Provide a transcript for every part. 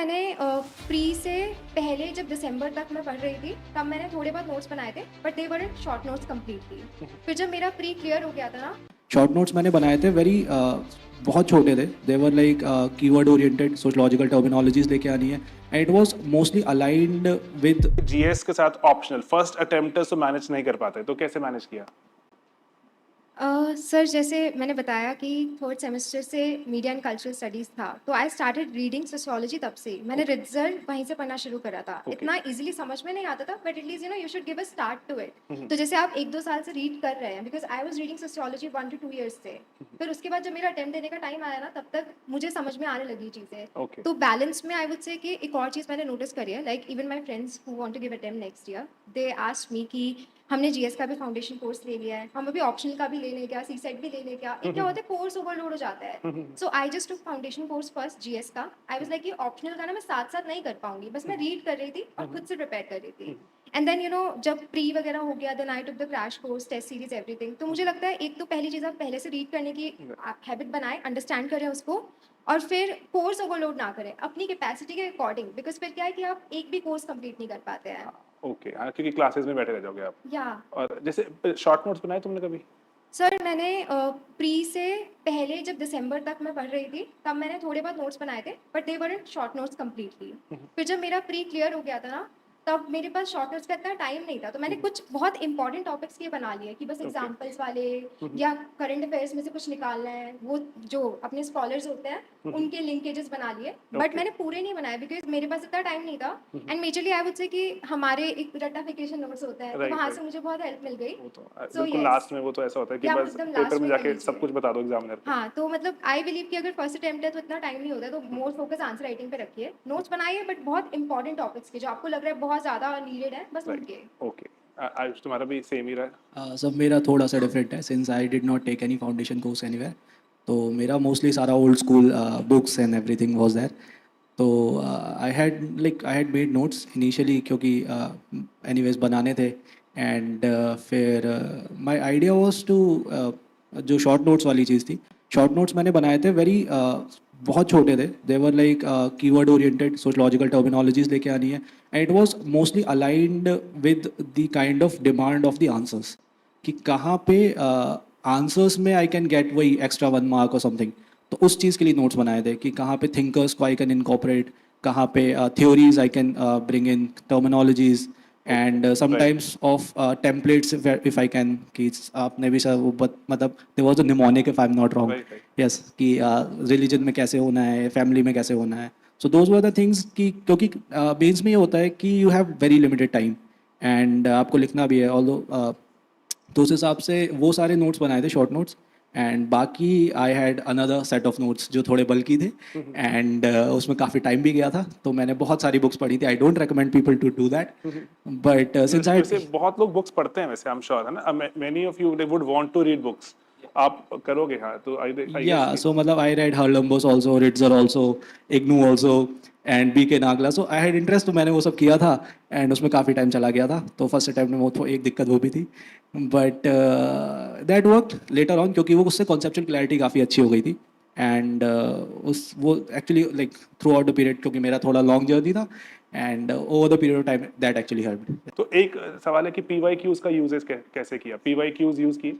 मैंने प्री से पहले जब दिसंबर तक मैं पढ़ रही थी, तब मैंने थोड़े बहुत नोट्स बनाए थे, but they weren't short notes completely. फिर जब मेरा प्री क्लियर हो गया था ना। शॉर्ट नोट्स मैंने बनाए थे वेरी बहुत छोटे थे. They were like keyword oriented sociological terminologies लेके आनी है and it was mostly aligned with. GS के साथ ऑप्शनल फर्स्ट अटेम्प्ट तो मैनेज नहीं कर पाते, तो कैसे मैनेज किया? सर जैसे मैंने बताया कि थर्ड सेमेस्टर से मीडिया एंड कल्चरल स्टडीज़ था, तो आई स्टार्टेड रीडिंग सोशियोलॉजी तब से। मैंने रिजल्ट वहीं से पढ़ना शुरू करा था। इतना इजीली समझ में नहीं आता था, but at least you should give a start to it. तो जैसे आप 1-2 साल से रीड कर रहे हैं, because I was reading sociology 1 to 2 years से। फिर उसके बाद जब मेरा अटेम्प्ट देने का टाइम आया ना, तब तक मुझे समझ में आने लगी चीज़ें। तो बैलेंस में आई वुड से कि एक और चीज़ मैंने नोटिस करी है, like even my friends who want to give attempt next year, they asked me कि हमने जीएस का भी फाउंडेशन कोर्स ले लिया है, हम अभी ऑप्शनल का भी ले लें क्या, सी सेट भी ले लें क्या। एक क्या होता है, कोर्स ओवरलोड हो जाता है। So I just took foundation course first GS का। आई वाज लाइक ये ऑप्शनल का ना मैं साथ साथ नहीं कर पाऊंगी, बस मैं रीड कर रही थी और खुद से प्रिपेयर कर रही थी। एंड देन जब प्री वगैरह हो गया, then I took the crash course, test series, everything. तो मुझे लगता है एक तो पहली चीज़ आप पहले से रीड करने की हैबिट बनाएं, अंडरस्टैंड करें उसको, और फिर कोर्स ओवरलोड ना करें अपनी कैपेसिटी के अकॉर्डिंग, बिकॉज फिर क्या है कि आप एक भी कोर्स कंप्लीट नहीं कर पाते हैं। ओके, हाँ, क्योंकि क्लासेस में बैठे रह जाओगे आप। या और जैसे शॉर्ट नोट्स बनाए तुमने कभी? सर मैंने प्री से पहले जब दिसंबर तक मैं पढ़ रही थी, तब मैंने थोड़े बहुत नोट्स बनाए थे, but they weren't short notes completely. फिर जब मेरा प्री क्लियर हो गया था ना, तब मेरे पास शॉर्ट नोट्स का इतना टाइम नहीं था, तो मैंने कुछ बहुत इंपॉर्टेंट टॉपिक्स के बना लिए कि बस एग्जांपल्स वाले या करंट अफेयर्स में से कुछ निकालना है, वो जो अपने स्कॉलर्स होते हैं उनके लिंकेजेस बना लिए। बट मैंने पूरे नहीं बनाए, बिकॉज मेरे पास इतना टाइम नहीं था। And majorly I would say कि हमारे एक रट्टाफिकेशन नोट्स होता है, तो वहाँ से मुझे बहुत हेल्प मिल गई। वो तो सो बिल्कुल लास्ट में वो तो ऐसा होता है कि या बस एकदम पेपर लास्ट में में कर जाके सब लीजिए। कुछ बता दो एग्जामिनर को। हाँ, तो मतलब आई बिलीव कि अगर फर्स्ट अटेम्प्ट है तो इतना टाइम नहीं होता है, तो मोर फोकस आंसर राइटिंग पे रखिए। नोट्स बनाइए, बट बहुत इंपॉर्टेंट टॉपिक्स के जो आपको लग रहा है बहुत ज़्यादा नीडेड है, बस उनके। ओके, आयुष तुम्हारा भी सेम ही रहा? सब मेरा थोड़ा सा डिफरेंट है since I did not take any foundation course anywhere. तो मेरा मोस्टली सारा old school books and everything was there. तो I had made notes initially क्योंकि एनीवेज बनाने थे. एंड फिर माय आइडिया वाज टू जो शॉर्ट नोट्स वाली चीज़ थी. शॉर्ट नोट्स मैंने बनाए थे वेरी बहुत छोटे थे. They were like keyword oriented sociological terminologies लेके आनी है and it was mostly aligned with the kind of demand of the answers कि कहाँ पे आंसर्स में आई कैन गेट वही एक्स्ट्रा 1 मार्क और समथिंग. तो उस चीज़ के लिए नोट्स बनाए थे कि कहाँ पे थिंकर्स को आई कैन इनकॉपरेट, कहाँ पे theories I can bring in terminologies and sometimes of templates if I can. कि आपने भी सर वो मतलब there was a mnemonic if I am not wrong. Yes, कि रिलीजन में कैसे होना है, फैमिली में कैसे होना है. So those were the things कि क्योंकि बेस में ये होता है कि you have very limited time and आपको लिखना भी है ऑल्दो. तो उस हिसाब से वो सारे नोट्स बनाए थे, शॉर्ट नोट्स. एंड बाकी I had another set of notes जो थोड़े बल्कि थे एंड उसमें काफ़ी टाइम भी गया था. तो मैंने बहुत सारी बुक्स पढ़ी थी. I don't recommend people to do that, but since I. वैसे बहुत लोग बुक्स पढ़ते हैं, वैसे आई एम श्योर, है ना? Many of you they would want to read books. आप करोगे? हाँ, तो आई Yeah, गेस so मतलब I read Harlambos also, Ritzer also, IGNOU also, and BK Nagla. So I had interest, तो मैंने वो सब किया था and उसमें काफ़ी टाइम चला गया था. तो फर्स्ट अटैम्प्ट में वो तो एक दिक्कत वो भी थी, but that worked later on क्योंकि वो उससे कॉन्सेप्चुअल क्लैरिटी काफ़ी अच्छी हो गई थी. एंड उस वो actually like through out the period क्योंकि मेरा थोड़ा लॉन्ग जर्नी था and over the period of time that actually helped. तो एक सवाल है कि पीवाईक्यूज का यूजेस कैसे किया? पीवाईक्यूज यूज की?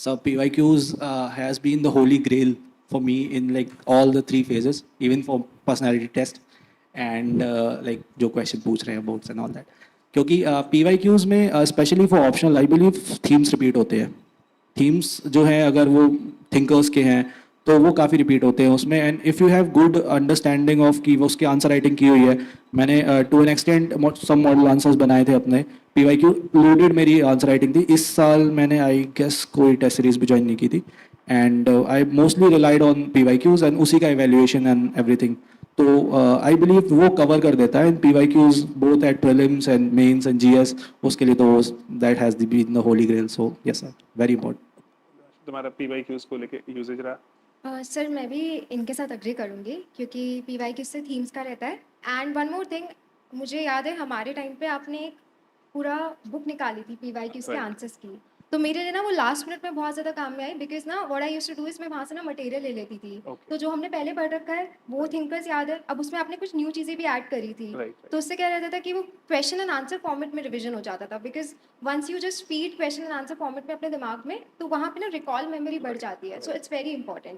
So PYQs has been the holy grail for me in like all the 3 phases, even for personality test and like जो question पूछ रहे हैं about and all that. क्योंकि PYQs में specially for optional I believe themes repeat होते हैं. Themes जो हैं अगर वो थिंकर्स के हैं तो वो काफ़ी रिपीट होते हैं उसमें. And if you have good understanding of कि वो उसकी आंसर राइटिंग की हुई है. मैंने to an extent some model answers बनाए थे अपने. PYQ लोडेड मेरी आंसर राइटिंग थी. इस साल मैंने आई गेस कोई टेस्ट सीरीज भी ज्वाइन नहीं की थी and I mostly relied on PYQs and उसी का इवेल्युएशन एंड एवरीथिंग. तो आई बिलीव वो कवर कर देता है. PYQs both at prelims and mains and GS उसके लिए तो that has been the holy grail. So yes sir, very important. तुम्हारा पीवाईक्यूज को लेके यूजेज रहा? सर मैं भी इनके साथ अग्री करूँगी, क्योंकि पीवाई किससे थीम्स का रहता है। एंड वन मोर थिंग, मुझे याद है हमारे टाइम पे आपने एक पूरा बुक निकाली थी पीवाई की उसके Right. आंसर्स की। तो मेरे लिए ना वो लास्ट मिनट में बहुत ज़्यादा काम में आई बिकॉज़ ना what I used to do is मैं वहाँ से ना मटेरियल ले लेती थी। Okay. तो जो हमने पहले पढ़ रखा है वो थिंकर्स याद है, अब उसमें आपने कुछ न्यू चीज़ें भी ऐड करी थी। Right. तो उससे क्या रहता था कि वो क्वेश्चन एंड आंसर फॉर्मेट में रिवीजन हो जाता था because once you just feed question and answer format में अपने दिमाग में, तो वहाँ पे ना रिकॉल मेमोरी बढ़ जाती है। So it's very important.